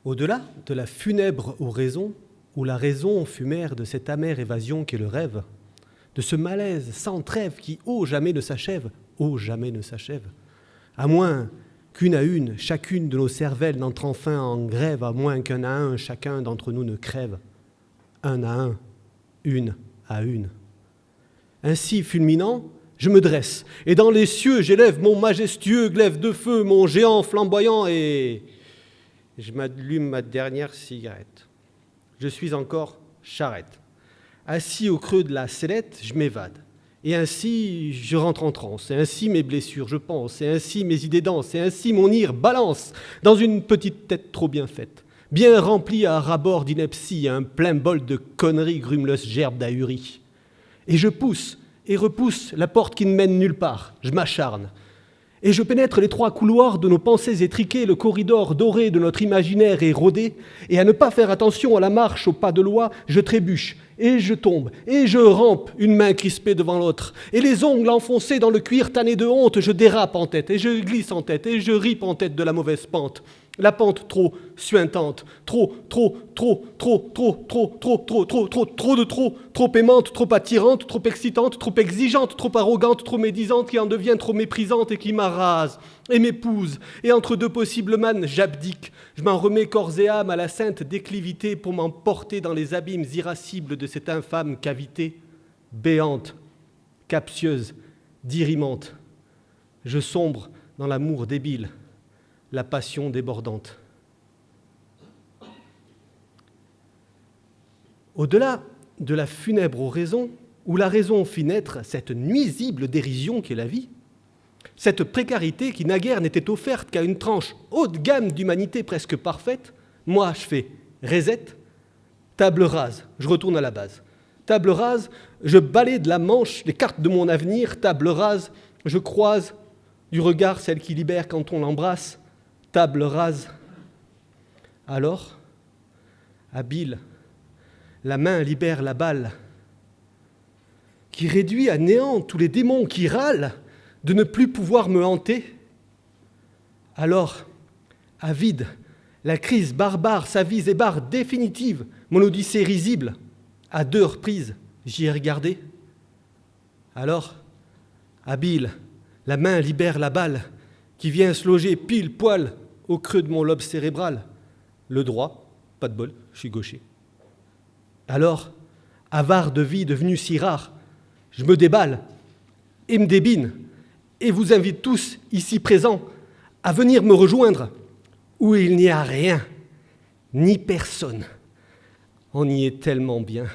Au-delà de la funèbre oraison, où la raison fut mère de cette amère évasion qu'est le rêve, de ce malaise sans trêve qui, ô jamais ne s'achève, à moins qu'une à une, chacune de nos cervelles n'entre enfin en grève, à moins qu'un à un, chacun d'entre nous ne crève, un à un, une à une. Ainsi, fulminant, je me dresse, et dans les cieux j'élève mon majestueux glaive de feu, mon géant flamboyant, et je m'allume ma dernière cigarette. Je suis encore charrette. Assis au creux de la sellette, je m'évade. Et ainsi, je rentre en transe. Et ainsi, mes blessures, je pense. Et ainsi, mes idées dansent. Et ainsi, mon ire balance dans une petite tête trop bien faite, bien remplie à ras-bord d'ineptie, un plein bol de conneries grumeleuses gerbes d'ahurie. Et je pousse et repousse la porte qui ne mène nulle part. Je m'acharne. Et je pénètre les trois couloirs de nos pensées étriquées, le corridor doré de notre imaginaire érodé, et à ne pas faire attention à la marche, au pas de loi, je trébuche, et je tombe, et je rampe, une main crispée devant l'autre, et les ongles enfoncés dans le cuir tanné de honte, je dérape en tête, et je glisse en tête, et je ripe en tête de la mauvaise pente. La pente trop suintante, trop aimante, trop attirante, trop excitante, trop exigeante, trop arrogante, trop médisante, qui en devient trop méprisante et qui m'arrase et m'épouse. Et entre deux possibles mannes, j'abdique. Je m'en remets corps et âme à la sainte déclivité pour m'emporter dans les abîmes irascibles de cette infâme cavité, béante, captieuse, dirimante. Je sombre dans l'amour débile, la passion débordante. Au-delà de la funèbre oraison, où la raison fit naître cette nuisible dérision qu'est la vie, cette précarité qui naguère n'était offerte qu'à une tranche haut de gamme d'humanité presque parfaite, moi je fais reset, table rase, je retourne à la base. Table rase, je balaie de la manche les cartes de mon avenir, table rase, je croise du regard celle qui libère quand on l'embrasse, table rase. Alors, habile, la main libère la balle, qui réduit à néant tous les démons qui râlent de ne plus pouvoir me hanter. Alors, avide, la crise barbare s'avise et barre définitive mon odyssée risible. À 2 reprises, j'y ai regardé. Alors, habile, la main libère la balle, qui vient se loger pile poil au creux de mon lobe cérébral. Le droit, pas de bol, je suis gaucher. Alors, avare de vie devenue si rare, je me déballe et me débine, et vous invite tous, ici présents, à venir me rejoindre, où il n'y a rien, ni personne. On y est tellement bien.